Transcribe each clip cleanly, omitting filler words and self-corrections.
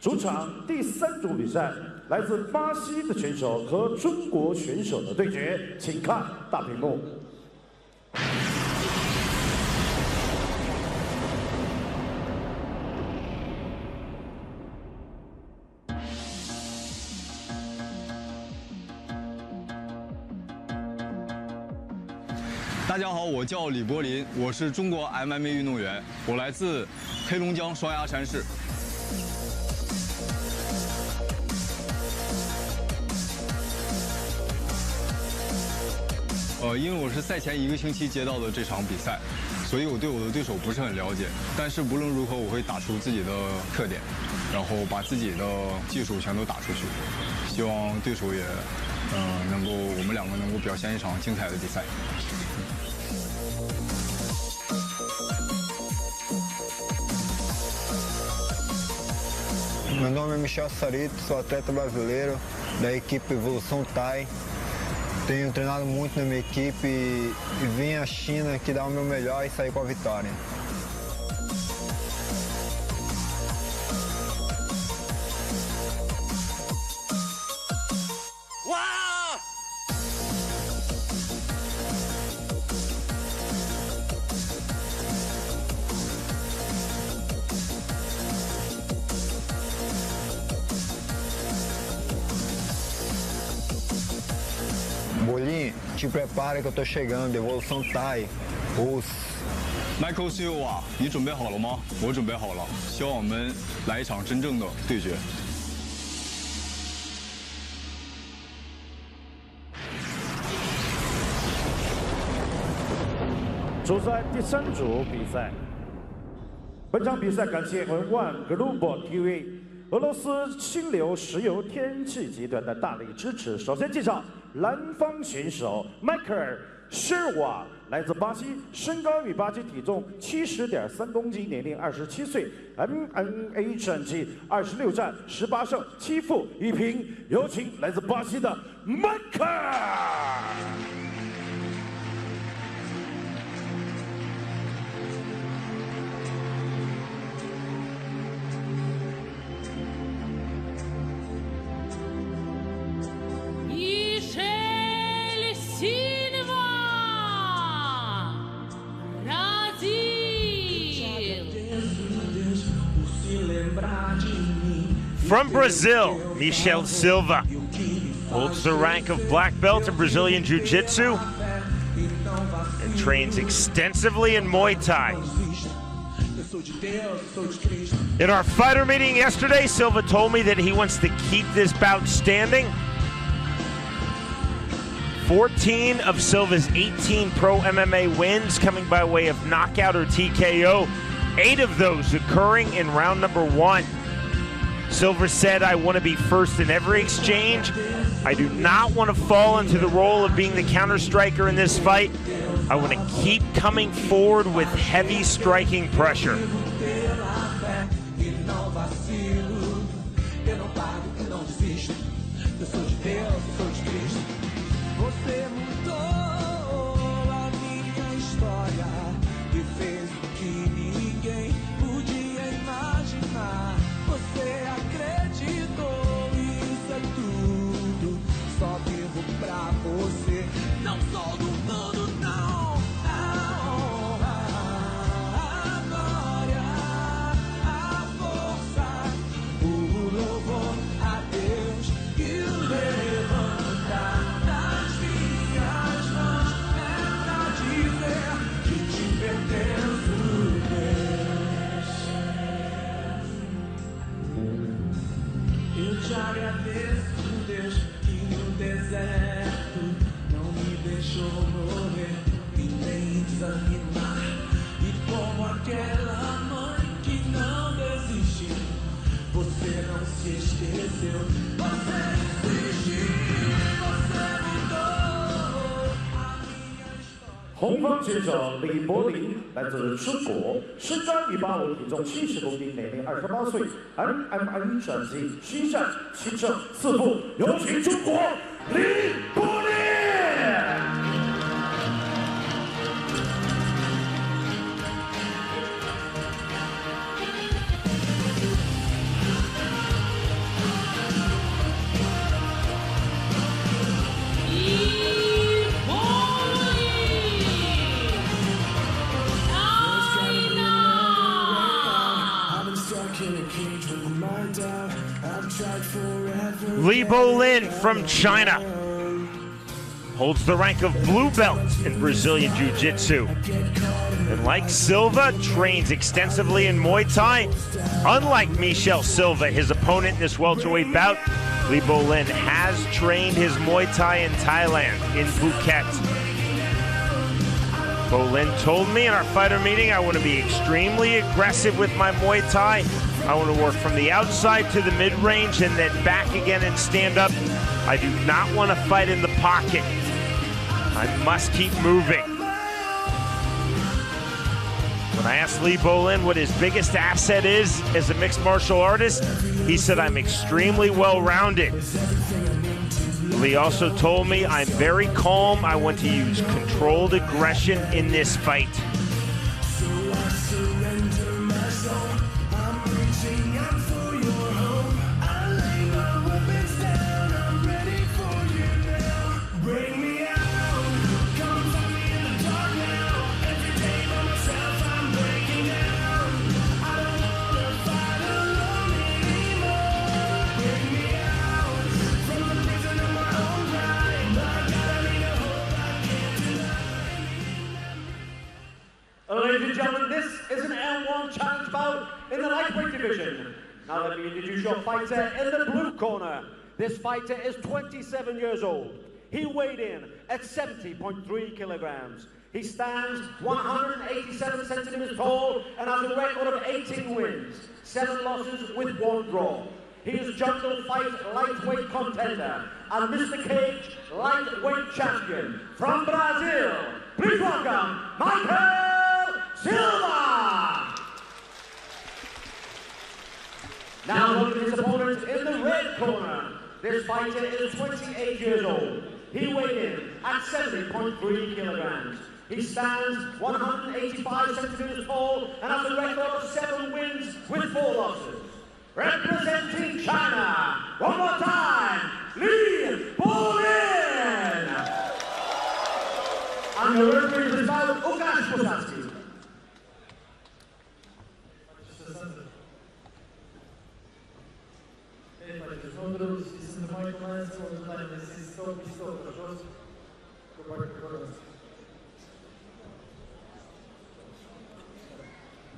主场第3组比赛，来自巴西的选手和中国选手的对决，请看大屏幕。 大家好，我叫李柏林，我是中国 MMA 运动员，我来自黑龙江双鸭山市。因为我是赛前1个星期接到的这场比赛，所以我对我的对手不是很了解。但是无论如何，我会打出自己的特点，然后把自己的技术全都打出去。希望对手也，我们2个能够表现一场精彩的比赛。 Meu nome é Michel, sou atleta brasileiro da equipe Evolução Thai. Tenho treinado muito na minha equipe e vim à China aqui dar o meu melhor e sair com a vitória. Bolin, te prepara que eu tô chegando, Evolução Thai, os Michael Silva， 你准备好了吗？我准备好了，希望我们来一场真正的对决。主赛第3组比赛，本场比赛感谢M-1 Global TV 俄罗斯新流石油天然气集团的大力支持。首先介绍蓝方选手迈克尔·Silva，来自巴西，身高1米87，体重70.3公斤，年龄27岁 ，MMA 战绩26战18胜7负1平。有请来自巴西的迈克尔。 From Brazil, Michel Silva holds the rank of black belt in Brazilian Jiu-Jitsu and trains extensively in Muay Thai. In our fighter meeting yesterday, Silva told me that he wants to keep this bout standing. 14 of Silva's 18 pro MMA wins coming by way of knockout or TKO, 8 of those occurring in round number 1. Silva said, I want to be first in every exchange. I do not want to fall into the role of being the counter striker in this fight. I want to keep coming forward with heavy striking pressure. esqueceu. 红方选手李柏林来自中国，身高185，体重70公斤，年龄28岁 ，MMA 战绩7战7胜4负。有请中国李柏林。 我 Li Bolin from China holds the rank of blue belt in Brazilian Jiu-Jitsu. And like Silva, trains extensively in Muay Thai. Unlike Michel Silva, his opponent in this welterweight bout, Li Bolin has trained his Muay Thai in Thailand, in Phuket. Bolin told me in our fighter meeting, I want to be extremely aggressive with my Muay Thai. I want to work from the outside to the mid-range and then back again and stand up. I do not want to fight in the pocket. I must keep moving. When I asked Li Bolin what his biggest asset is as a mixed martial artist, he said, I'm extremely well-rounded. Li also told me, I'm very calm. I want to use controlled aggression in this fight. Ladies and gentlemen, this is an M-1 challenge bout in the lightweight division. Now let me introduce your fighter in the blue corner. This fighter is 27 years old. He weighed in at 70.3 kilograms. He stands 187 centimeters tall and has a record of 18 wins, 7 losses with 1 draw. He is Jungle Fight lightweight contender and Mr. Cage lightweight champion from Brazil. Please welcome Michel Silva! Now looking at his opponent in the red corner. This fighter is 28 years old. He weighed in at 70.3 kilograms. He stands 185 centimeters tall and has a record of 7 wins with 4 losses. Representing China, one more time, Li Bolin! And the referee is about Łukasz Posadzki.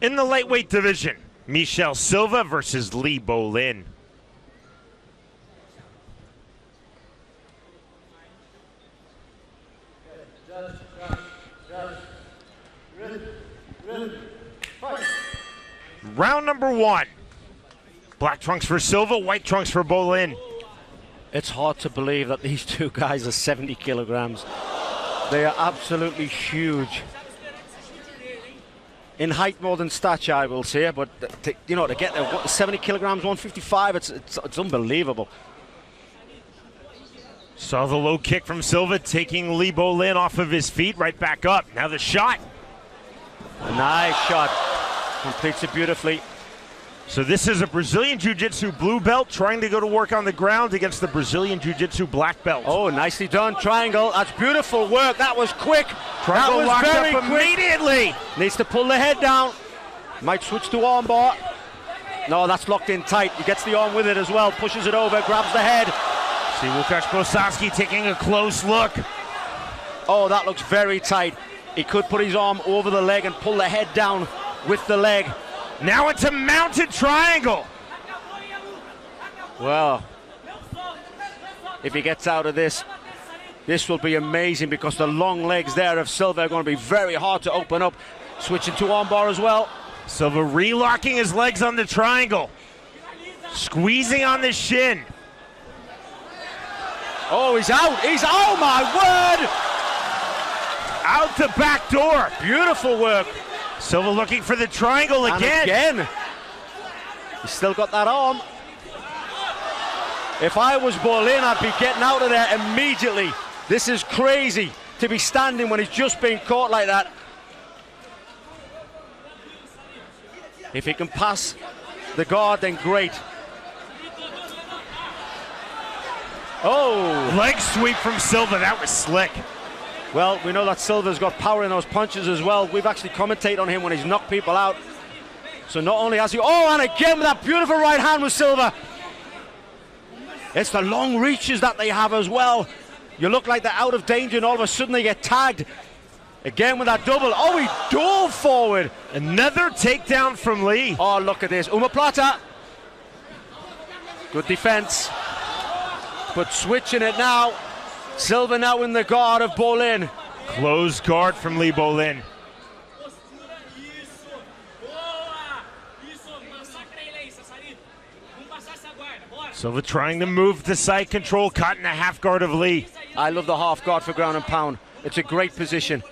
In the lightweight division, Michel Silva versus Li Bolin. Round number 1. Black trunks for Silva, white trunks for Bolin. It's hard to believe that these two guys are 70 kilograms. They are absolutely huge. In height more than stature, I will say, but to get there, 70 kilograms, 155, it's unbelievable. Saw the low kick from Silva, taking Li Bolin off of his feet, right back up. Now the shot. A nice shot. Completes it beautifully. So this is a Brazilian Jiu-Jitsu blue belt trying to go to work on the ground against the Brazilian Jiu-Jitsu black belt. Oh, nicely done. Triangle. That's beautiful work. That was quick. Triangle that was locked very up immediately. Quick. Needs to pull the head down. Might switch to armbar. No, that's locked in tight. He gets the arm with it as well. Pushes it over, grabs the head. See Łukasz Posadzki taking a close look. Oh, that looks very tight. He could put his arm over the leg and pull the head down with the leg. Now it's a mounted triangle. Well, if he gets out of this, this will be amazing because the long legs there of Silva are going to be very hard to open up. Switching to armbar as well. Silva relocking his legs on the triangle. Squeezing on the shin. Oh, he's out. Oh my word! Out the back door. Beautiful work. Silva looking for the triangle again. And again. He's still got that arm. If I was Bolin, I'd be getting out of there immediately. This is crazy to be standing when he's just been caught like that. If he can pass the guard, then great. Oh! Leg sweep from Silva, that was slick. Well, we know that Silva's got power in those punches as well. We've actually commentated on him when he's knocked people out. So not only has he, oh, and again with that beautiful right hand with Silva. It's the long reaches that they have as well. You look like they're out of danger and all of a sudden they get tagged. Again with that double. Oh, he dove forward. Another takedown from Lee. Oh, look at this. Omoplata. Good defense. But switching it now. Silva now in the guard of Bolin. Closed guard from Lee Bolin. Silva trying to move the side control, caught in the half guard of Lee. I love the half guard for ground and pound. It's a great position.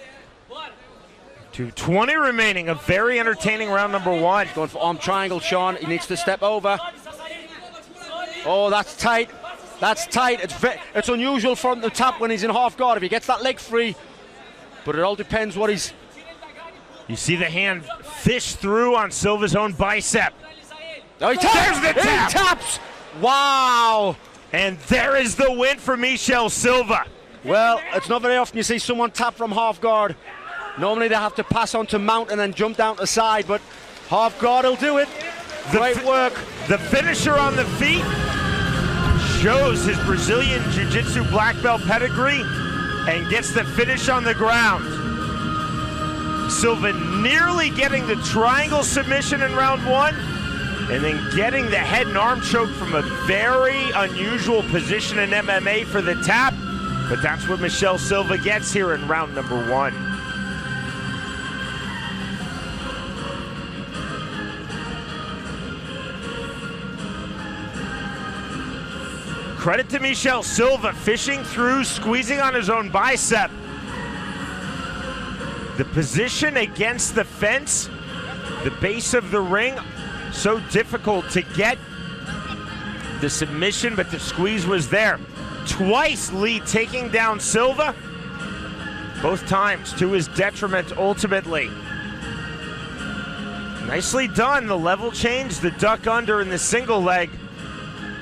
2:20 remaining, a very entertaining round number one. Going for arm triangle, Sean. He needs to step over. Oh, that's tight. That's tight. It's unusual for him to tap when he's in half guard if he gets that leg free. But it all depends what he's... You see the hand fish through on Silva's own bicep. Oh, he taps! There's the tap! He taps! Wow! And there is the win for Michel Silva. Well, it's not very often you see someone tap from half guard. Normally they have to pass on to mount and then jump down to the side, but half guard will do it. Great work. The finisher on the feet shows his Brazilian Jiu-Jitsu black belt pedigree and gets the finish on the ground. Silva nearly getting the triangle submission in round one, and then getting the head and arm choke from a very unusual position in MMA for the tap. But that's what Michel Silva gets here in round number one. Credit to Michel Silva, fishing through, squeezing on his own bicep. The position against the fence, the base of the ring, so difficult to get the submission, but the squeeze was there. Twice Lee taking down Silva, both times to his detriment ultimately. Nicely done, the level change, the duck under in the single leg,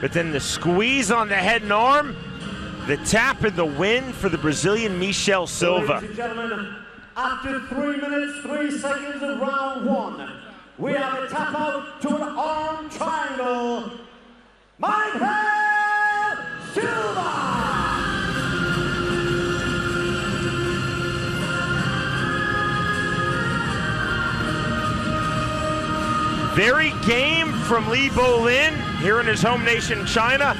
but then the squeeze on the head and arm, the tap and the win for the Brazilian Michel Silva. Ladies and gentlemen, after 3 minutes, 3 seconds of round one, we have a tap out to an arm triangle. Michel Silva! Very game from Lee Bolin here in his home nation, China.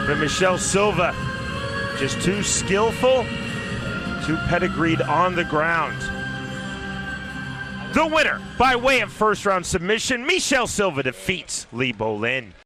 But Michel Silva, just too skillful, too pedigreed on the ground. The winner, by way of first round submission, Michel Silva defeats Lee Bolin.